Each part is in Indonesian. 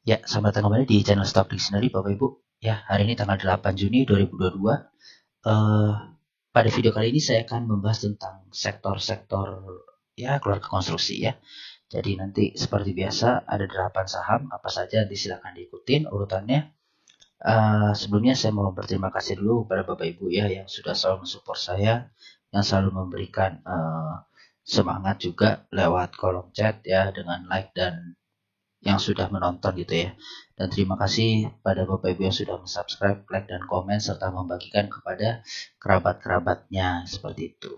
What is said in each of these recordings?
Ya, selamat datang kembali di channel Stock Dictionary Bapak Ibu. Ya, hari ini tanggal 8 Juni 2022. Pada video kali ini saya akan membahas tentang sektor-sektor ya keluarga konstruksi ya. Jadi nanti seperti biasa ada 8 saham, apa saja silakan diikutin urutannya. Sebelumnya saya mau berterima kasih dulu kepada Bapak Ibu ya yang sudah selalu mensupport saya, yang selalu memberikan semangat juga lewat kolom chat ya dengan like dan yang sudah menonton gitu ya. Dan terima kasih pada Bapak Ibu yang sudah subscribe, like, dan komen serta membagikan kepada kerabat-kerabatnya seperti itu.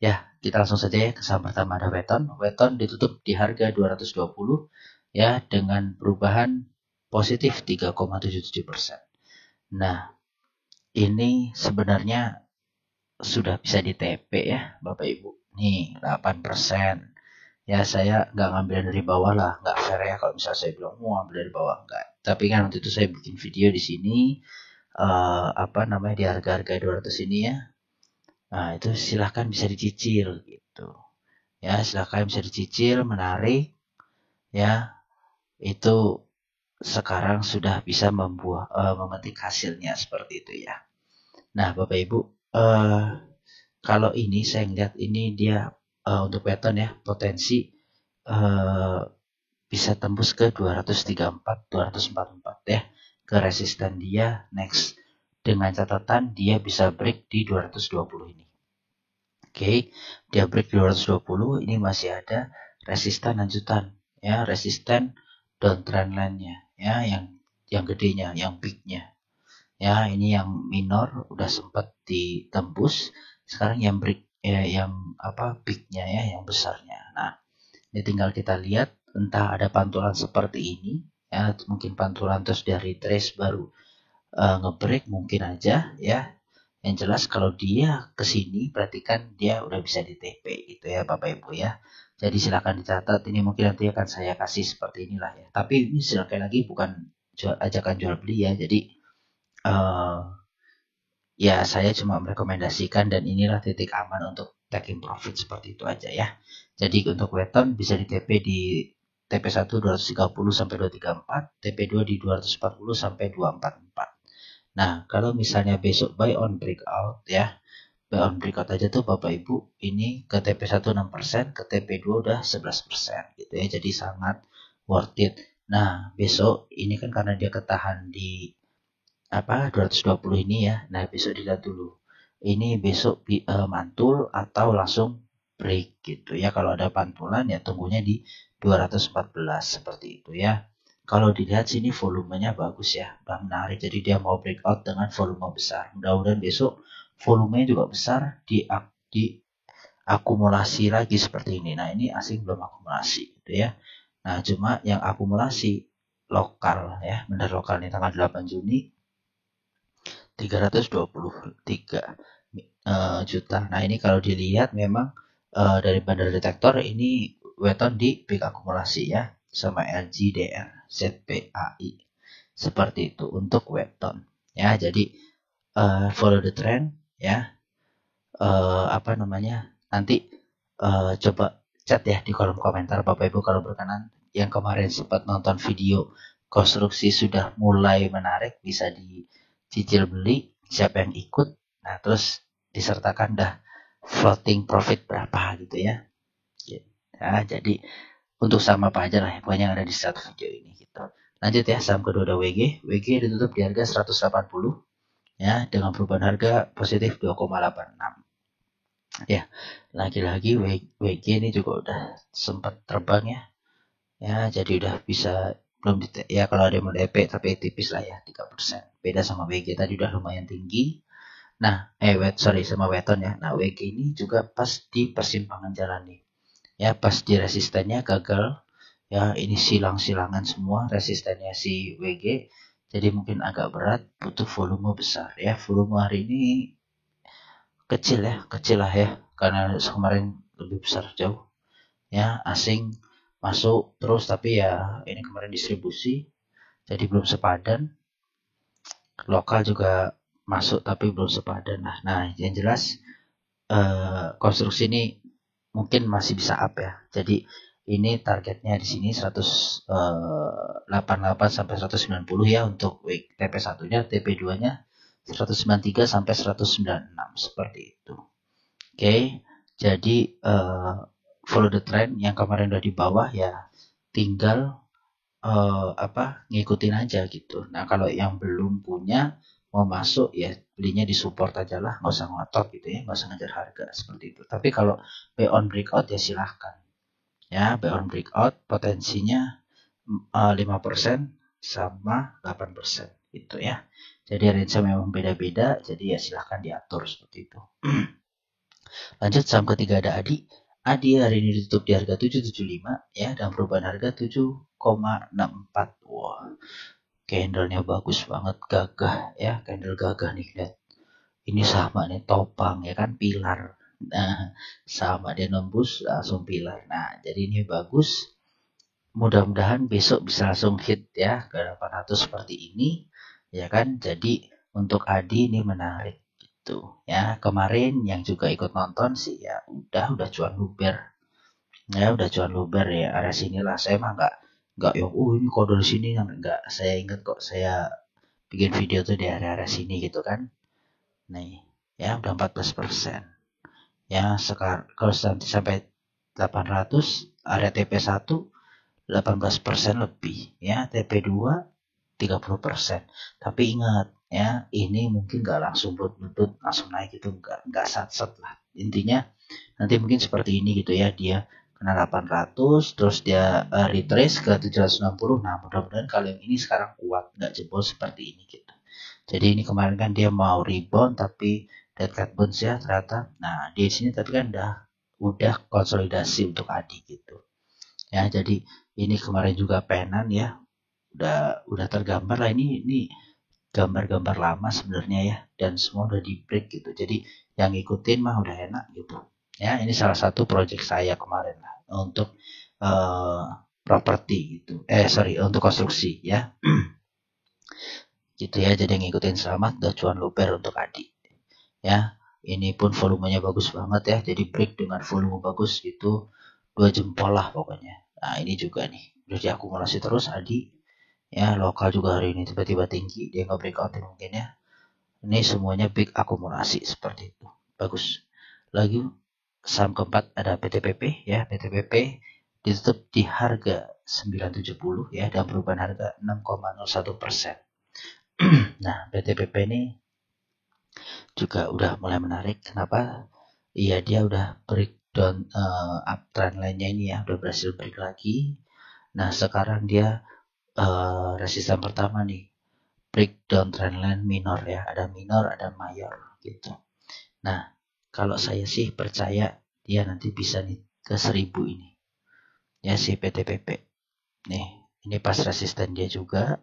Ya, kita langsung saja ya ke saham pertama ada Weton. Weton ditutup di harga 220 ya dengan perubahan positif 3,77%. Nah, ini sebenarnya sudah bisa di TP ya Bapak Ibu. Nih 8%. Ya saya nggak ngambil dari bawah lah, nggak fair ya kalau misalnya saya bilang mau ambil dari bawah, enggak. Tapi kan waktu itu saya bikin video di sini di harga-harga 200 ini ya. Nah itu silahkan bisa dicicil gitu ya, silahkan bisa dicicil, menarik ya. Itu sekarang sudah bisa memetik hasilnya seperti itu ya. Nah Bapak Ibu, kalau ini saya lihat ini dia untuk Weton ya potensi bisa tembus ke 234, 244 ya ke resisten dia next, dengan catatan dia bisa break di 220 ini. Oke, dia break di 220 ini masih ada resisten lanjutan ya, resisten downtrend line-nya ya, yang gedenya, yang big-nya ya. Ini yang minor udah sempat ditembus, sekarang yang break yang big-nya ya, yang besarnya. Nah ini tinggal kita lihat entah ada pantulan seperti ini ya, mungkin pantulan terus dari trace baru ngebreak mungkin aja ya. Yang jelas kalau dia kesini perhatikan dia udah bisa di TP gitu ya Bapak Ibu ya. Jadi silakan dicatat, ini mungkin nanti akan saya kasih seperti inilah ya. Tapi ini silakan lagi bukan ajakan jual beli ya. Jadi ya saya cuma merekomendasikan dan inilah titik aman untuk taking profit seperti itu aja ya. Jadi untuk Weton bisa di TP di TP1 230 sampai 234, TP2 di 240 sampai 244. Nah, kalau misalnya besok buy on breakout ya, buy on breakout aja tuh Bapak Ibu, ini ke TP1 6%, ke TP2 udah 11% gitu ya. Jadi sangat worth it. Nah, besok ini kan karena dia ketahan di 220 ini ya. Nah, besok dilihat dulu. Ini besok mantul atau langsung break gitu ya. Kalau ada pantulan ya tunggunya di 214 seperti itu ya. Kalau dilihat sini volumenya bagus ya, udah menarik. Jadi dia mau breakout dengan volume besar. Mudah-mudahan besok volumenya juga besar di akumulasi lagi seperti ini. Nah, ini asing belum akumulasi gitu ya. Nah, cuma yang akumulasi lokal ya, benar lokal nih tanggal 8 Juni 323 juta. Nah ini kalau dilihat memang dari bandar detektor ini Weton di peak akumulasi ya, sama LGDR, ZPAI seperti itu untuk Weton ya. Jadi follow the trend ya. Nanti coba chat ya di kolom komentar Bapak Ibu kalau berkenan, yang kemarin sempat nonton video konstruksi sudah mulai menarik, bisa dicicil beli, siapa yang ikut. Nah terus disertakan dah floating profit berapa gitu ya. Nah, jadi untuk saham apa aja lah pokoknya yang ada di satu video ini gitu. Lanjut ya, saham kedua ada WG. WG ditutup di harga 180 ya dengan perubahan harga positif 2,86 ya. Lagi-lagi WG ini juga udah sempat terbang ya. Ya, jadi udah bisa belum ya kalau ada yang mau DP tapi tipis lah ya 3%. Beda sama WG tadi udah lumayan tinggi. Nah, sama Weton ya. Nah, WG ini juga pas di persimpangan jalan nih. Ya, pas di resistennya gagal. Ya, ini silang-silangan semua resistennya si WG. Jadi mungkin agak berat, butuh volume besar ya. Volume hari ini kecil lah ya. Karena kemarin lebih besar jauh. Ya, asing masuk terus tapi ya ini kemarin distribusi jadi belum sepadan. Lokal juga masuk tapi belum sepadan. Nah, yang jelas konstruksi ini mungkin masih bisa up ya. Jadi ini targetnya di sini 188 sampai 190 ya untuk TP1-nya, TP2-nya 193 sampai 196 seperti itu. Oke, jadi follow the trend yang kemarin udah di bawah ya, tinggal ngikutin aja gitu. Nah, kalau yang belum punya mau masuk ya belinya di support aja lah, nggak usah ngotot gitu ya, nggak usah ngejar harga seperti itu. Tapi kalau buy on breakout ya silahkan ya, buy on breakout potensinya 5% sama 8% gitu ya. Jadi range-nya memang beda-beda, jadi ya silahkan diatur seperti itu. Lanjut saham ketiga ada Adi. Adi hari ini ditutup di harga 775 ya, dan perubahan harga 7,64. Wah, candlenya bagus banget, gagah ya, candle gagah nih, lihat. Ini sama nih topang ya kan, pilar. Nah, sama dia nembus langsung pilar. Nah, jadi ini bagus. Mudah-mudahan besok bisa langsung hit ya ke 800 seperti ini ya kan. Jadi untuk Adi ini menarik gitu ya. Kemarin yang juga ikut nonton sih ya udah cuan luber ya, udah cuan luber ya, area sinilah. Saya mah nggak yang ini kok dari sini, yang nggak. Saya ingat kok saya bikin video tuh di area sini gitu kan. Nih ya udah 14% ya. Sekarang kalau nanti sampai 800 area TP1 18% lebih ya, TP2 30%. Tapi ingat ya, ini mungkin nggak langsung blut langsung naik gitu, nggak sat lah. Intinya nanti mungkin seperti ini gitu ya, dia kena 800 terus dia retrace ke 760. Nah, mudah-mudahan kalau yang ini sekarang kuat, nggak jebol seperti ini gitu. Jadi ini kemarin kan dia mau rebound tapi dead cat bounce ya ternyata. Nah, di sini tapi kan udah konsolidasi untuk Adi gitu ya. Jadi ini kemarin juga penan ya, udah tergambar lah. Ini gambar-gambar lama sebenarnya ya, dan semua udah di break gitu. Jadi yang ngikutin mah udah enak gitu ya. Ini salah satu project saya kemarin lah untuk properti gitu, untuk konstruksi ya. Gitu ya. Jadi yang ngikutin selamat, udah cuan luber untuk Adi ya. Ini pun volumenya bagus banget ya, jadi break dengan volume bagus gitu, 2 jempol lah pokoknya. Nah, ini juga nih udah diakumulasi terus Adi ya. Lokal juga hari ini tiba-tiba tinggi, dia nggak breakout mungkin ya. Ini semuanya big akumulasi seperti itu, bagus. Lagi saham keempat ada PTPP ya. PTPP ditutup di harga 970 ya, dan perubahan harga 6,01%. Nah, PTPP ini juga udah mulai menarik. Kenapa? Iya, dia udah breakdown uptrend line-nya ini ya, udah berhasil break lagi. Nah, sekarang dia resisten pertama nih, breakdown trendline minor ya, ada minor ada mayor gitu. Nah, kalau saya sih percaya dia nanti bisa nih ke 1000 ini ya, si PTPP nih. Ini pas resisten dia juga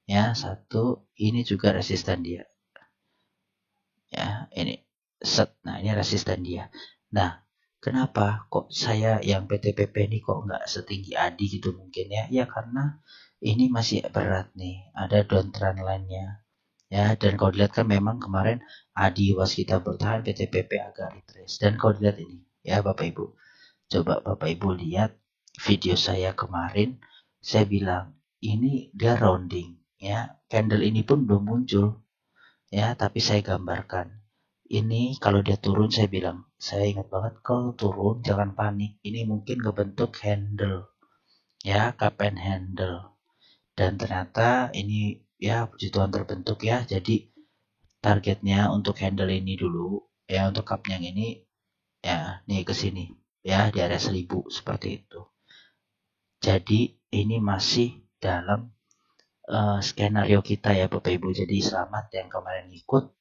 ya, satu ini juga resisten dia ya, ini set. Nah, ini resisten dia. Nah, kenapa kok saya yang PTPP ini kok nggak setinggi Adi gitu mungkin ya? Ya karena ini masih berat nih, ada downtrend line-nya ya. Dan kalau dilihat kan memang kemarin Adi was kita bertahan, PTPP agak retrace. Dan kalau dilihat ini ya Bapak Ibu, coba Bapak Ibu lihat video saya kemarin, saya bilang ini dia rounding ya, candle ini pun belum muncul ya, tapi saya gambarkan ini kalau dia turun. Saya bilang, saya ingat banget, kalau turun jangan panik, ini mungkin ngebentuk handle ya, cup and handle. Dan ternyata ini ya puji Tuhan terbentuk ya. Jadi targetnya untuk handle ini dulu ya, untuk cup yang ini ya, nih ke sini ya, di area 1000 seperti itu. Jadi ini masih dalam skenario kita ya Bapak Ibu. Jadi selamat yang kemarin ikut,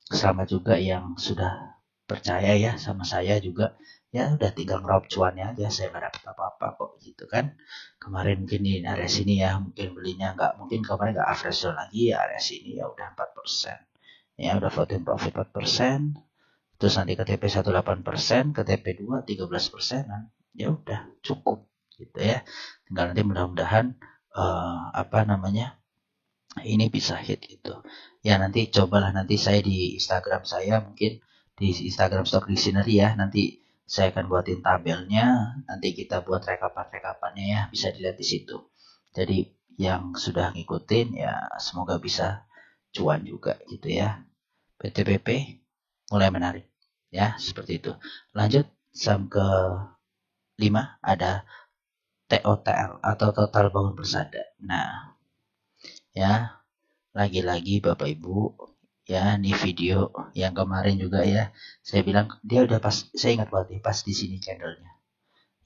selamat juga yang sudah percaya ya sama saya juga ya. Udah tinggal ngeraup cuannya aja, saya nggak dapat apa-apa kok gitu kan. Kemarin mungkin di area sini ya, mungkin belinya nggak, mungkin kemarin nggak average lagi ya, area sini ya udah 4% ya, udah floating profit 4%. Terus nanti ke TP 1 8%, ke TP 2 13%. Ya udah cukup gitu ya. Tinggal nanti mudah-mudahan ini bisa hit gitu ya. Nanti cobalah, nanti saya di Instagram saya, mungkin di Instagram Stock Dictionary ya, nanti Saya akan buatin tabelnya, nanti kita buat rekapan-rekapannya ya, bisa dilihat di situ. Jadi yang sudah ngikutin ya semoga bisa cuan juga gitu ya. PTPP mulai menarik ya, seperti itu. Lanjut saham ke 5 ada TOTL atau total bangun persada. Nah, ya lagi-lagi Bapak Ibu ya, ini video yang kemarin juga ya, saya bilang dia udah pas, saya ingat banget nih pas di sini candlenya.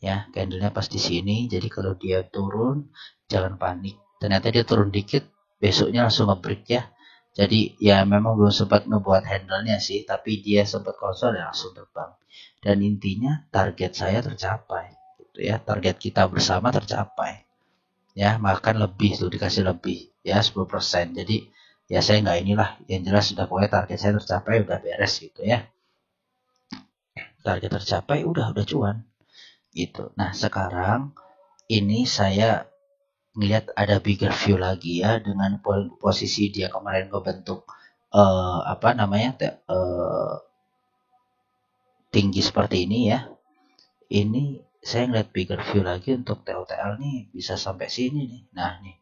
Ya, candlenya pas di sini, jadi kalau dia turun jangan panik. Ternyata dia turun dikit, besoknya langsung nge-break ya. Jadi ya memang belum sempat ngebuat handle-nya sih, tapi dia sempat kosong dan langsung terbang. Dan intinya target saya tercapai, gitu ya. Target kita bersama tercapai. Ya, makan lebih tuh, dikasih lebih ya 10%. Jadi ya saya nggak inilah, yang jelas sudah pokoknya target saya tercapai, udah beres gitu ya. Target tercapai udah cuan gitu. Nah, sekarang ini saya ngelihat ada bigger view lagi ya, dengan posisi dia kemarin kebentuk apa namanya tinggi seperti ini ya. Ini saya ngeliat bigger view lagi untuk TOTL nih bisa sampai sini nih. Nah nih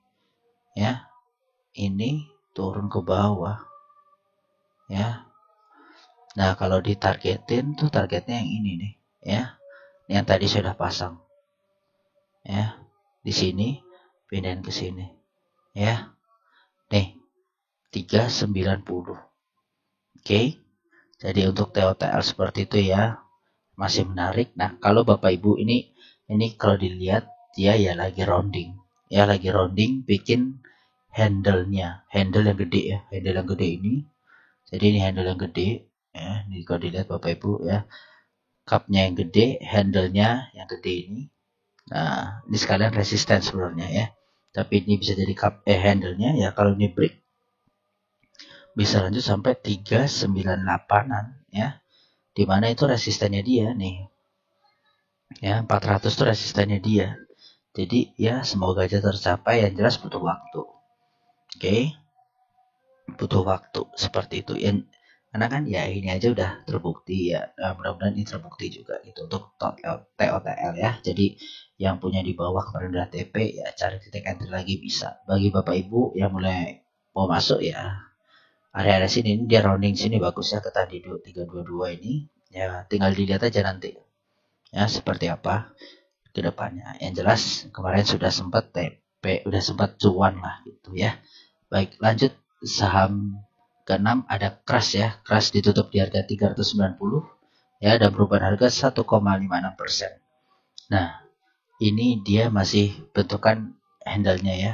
ya, ini turun ke bawah ya. Nah kalau ditargetin tuh targetnya yang ini nih ya, yang tadi sudah pasang ya, di sini pindahin ke sini ya. Nih 390. Oke. Jadi untuk TOTL seperti itu ya, masih menarik. Nah, kalau Bapak Ibu ini kalau dilihat dia ya lagi rounding. Ya lagi rounding bikin handle-nya, handle yang gede ya, handle yang gede ini. Jadi ini handle yang gede ya, ini kalau dilihat Bapak Ibu ya, cup-nya yang gede, handle-nya yang gede ini. Nah, ini sekalian resisten sebenarnya ya. Tapi ini bisa jadi handle-nya ya, kalau ini break bisa lanjut sampai 398-an ya. Dimana itu resistennya dia nih ya, 400 itu resistennya dia. Jadi ya semoga aja tercapai, yang jelas butuh waktu. Oke, butuh waktu seperti itu ya, karena kan ya ini aja udah terbukti ya. Nah, mudah-mudahan ini terbukti juga gitu untuk TOTL ya. Jadi yang punya di bawah kemarin udah TP ya, cari titik entry lagi bisa. Bagi Bapak Ibu yang mulai mau masuk ya, area-area sini dia rounding sini bagus ya, ketahan di 322 ini ya, tinggal dilihat aja nanti ya seperti apa ke depannya. Yang jelas kemarin sudah sempat TP, udah sempat cuan lah gitu ya. Baik, lanjut saham ke-6 ada Crush ya. Crush ditutup di harga 390 ya, dan perubahan harga 1,56%. Nah, ini dia masih bentukan handle-nya ya.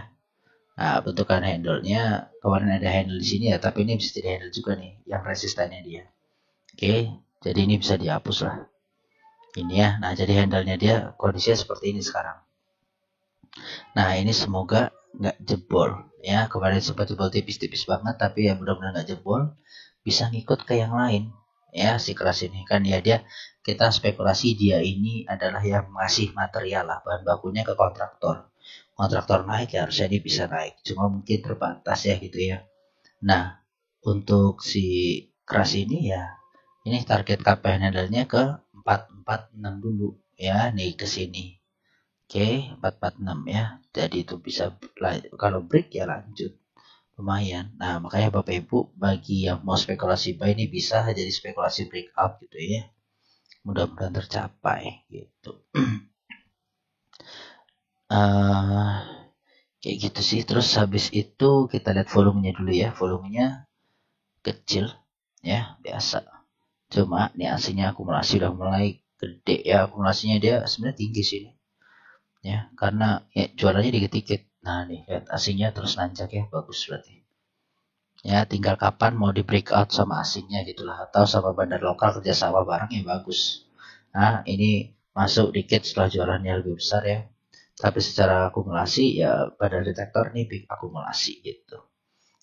Nah, bentukan handle-nya kemarin ada handle di sini ya, tapi ini bisa jadi handle juga nih yang resistannya dia. Oke, jadi ini bisa dihapus lah. Ini ya. Nah, jadi handle-nya dia kondisinya seperti ini sekarang. Nah, ini semoga nggak jebol ya. Kemarin sempat jebol tipis-tipis banget, tapi ya mudah-mudahan nggak jebol, bisa ngikut ke yang lain ya. Si kelas ini kan ya, dia kita spekulasi dia ini adalah yang masih material lah, bahan bakunya ke kontraktor naik ya, harusnya dia bisa naik, cuma mungkin terbatas ya gitu ya. Nah, untuk si keras ini ya, ini target KPI handle-nya ke 446 dulu ya, nih ke sini. Oke, 446 ya. Jadi itu bisa, kalau break ya lanjut. Lumayan. Nah, makanya Bapak Ibu bagi yang mau spekulasi buy ini bisa jadi spekulasi breakout gitu ya. Mudah-mudahan tercapai gitu. Kayak gitu sih. Terus habis itu kita lihat volumenya dulu ya. Volumenya kecil ya, biasa. Cuma nih aslinya akumulasi udah mulai gede ya. Akumulasinya dia sebenarnya tinggi sih ya, karena ya, jualannya dikit-dikit. Nah nih lihat asingnya terus nanjak ya, bagus berarti ya. Tinggal kapan mau di breakout sama asingnya gitulah, atau sama bandar lokal kerjasama bareng ya bagus. Nah ini masuk dikit setelah jualannya lebih besar ya, tapi secara akumulasi ya bandar detektor nih big akumulasi gitu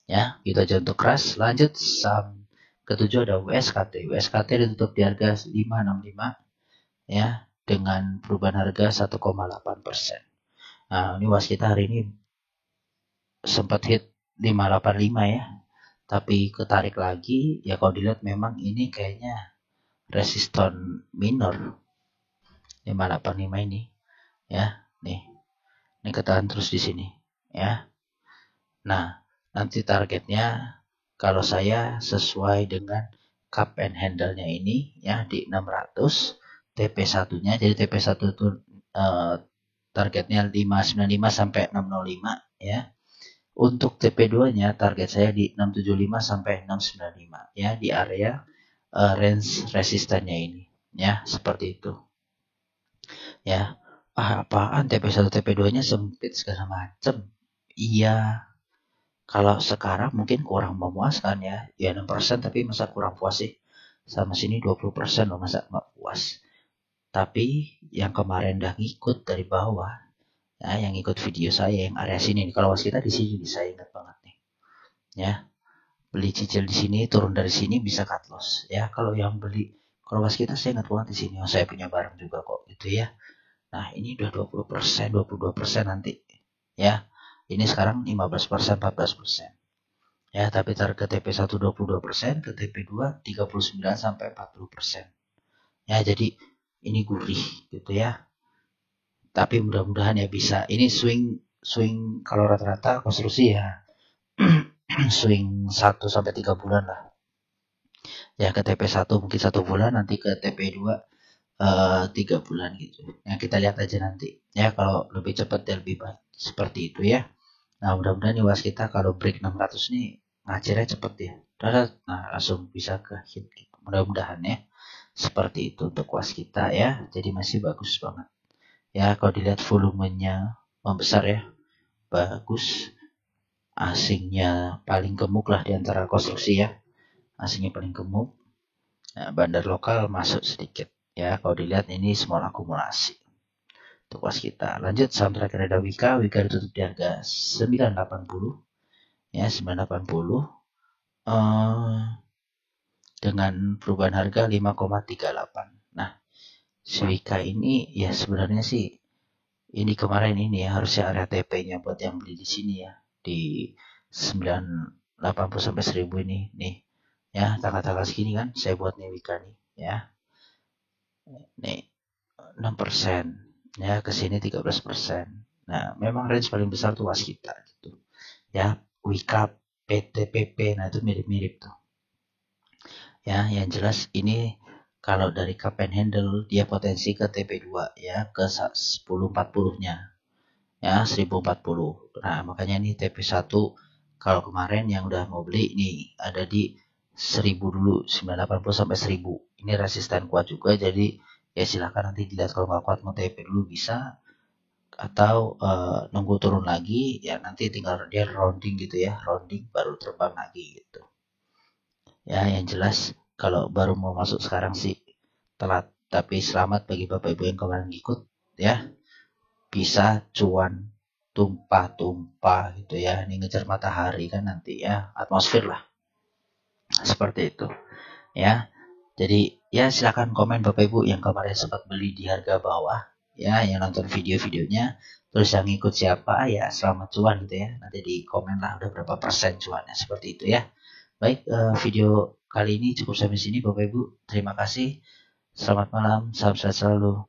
ya. Gitu aja untuk Crush. Lanjut saham ketujuh ada WSKT. WSKT ditutup di harga 565 ya, dengan perubahan harga 1,8%. Nah, ini waskita hari ini sempat hit 585 ya, tapi ketarik lagi ya. Kalau dilihat memang ini kayaknya resistor minor 585 ini ya. Nih, ini ketahan terus di sini ya. Nah, nanti targetnya kalau saya sesuai dengan cup and handle-nya ini ya di 600 TP1-nya. Jadi TP1 itu targetnya 595 sampai 605 ya. Untuk TP2-nya target saya di 675 sampai 695 ya, di area range resistannya ini ya, seperti itu. Ya. Apaan TP1 TP2-nya sempit segala macem. Iya. Kalau sekarang mungkin kurang memuaskan ya. Ya 6% tapi masa kurang puas sih. Sama sini 20% loh, masa nggak puas. Tapi yang kemarin udah ngikut dari bawah, ya, yang ikut video saya yang area sini nih. Kalau waskita di sini saya ingat banget nih. Ya. Beli cicil di sini, turun dari sini bisa cut loss. Ya, kalau yang beli kalau waskita saya ingat banget di sini. Oh, saya punya barang juga kok gitu ya. Nah, ini udah 20%, 22% nanti. Ya. Ini sekarang 15%, 14%. Ya, tapi target TP1 22%, ke TP2 39 sampai 40%. Ya, jadi ini gurih gitu ya. Tapi mudah-mudahan ya bisa. Ini swing kalau rata-rata konstruksi ya swing 1 sampai 3 bulan lah. Ya, ke TP1 mungkin 1 bulan, nanti ke TP2 3 bulan gitu. Ya, kita lihat aja nanti. Ya, kalau lebih cepat ya lebih baik. Seperti itu ya. Nah, mudah-mudahan nih waskita kalau break 600 nih ngacirnya cepet ya. Nah, langsung bisa ke hit gitu. Mudah-mudahan ya. Seperti itu untuk waskita ya. Jadi masih bagus banget. Ya, kalau dilihat volumenya membesar ya. Bagus. Asingnya paling gemuk lah di antara konstruksi ya. Asingnya paling gemuk. Nah, bandar lokal masuk sedikit. Ya, kalau dilihat ini small akumulasi. Untuk waskita. Lanjut saham terakhir ada Wika. Wika ditutup di harga 980. Ya, 980. Dengan perubahan harga 5,38. Nah, si Wika ini ya sebenarnya sih ini kemarin ini ya harusnya area TP-nya buat yang beli di sini ya di 980 sampai 1000 ini nih ya, tanggal-tanggal segini kan saya buat nih Wika nih ya. Nih 6% ya, ke sini 13%. Nah, memang range paling besar tuh waskita gitu. Ya, Wika PTPP, nah itu mirip-mirip tuh. Ya, yang jelas ini kalau dari cup and handle dia potensi ke TP2 ya, ke 1040-nya. Ya, 1040. Nah, makanya ini TP1 kalau kemarin yang udah mau beli nih ada di 1000 dulu, 980 sampai 1000. Ini resisten kuat juga, jadi ya silakan nanti dilihat kalau nggak kuat mau TP dulu bisa, atau nunggu turun lagi ya, nanti tinggal dia rounding gitu ya, rounding baru terbang lagi gitu. Ya, yang jelas kalau baru mau masuk sekarang sih telat, tapi selamat bagi Bapak Ibu yang kemarin ngikut ya. Bisa cuan tumpah-tumpah gitu ya. Ini ngejar matahari kan nanti ya, atmosfer lah. Seperti itu. Ya. Jadi ya silakan komen Bapak Ibu yang kemarin sempat beli di harga bawah ya, yang nonton video-videonya, terus yang ngikut siapa ya, selamat cuan gitu ya. Nanti di komen lah udah berapa persen cuannya, seperti itu ya. Baik, video kali ini cukup sampai sini Bapak Ibu. Terima kasih. Selamat malam, salam sehat selalu.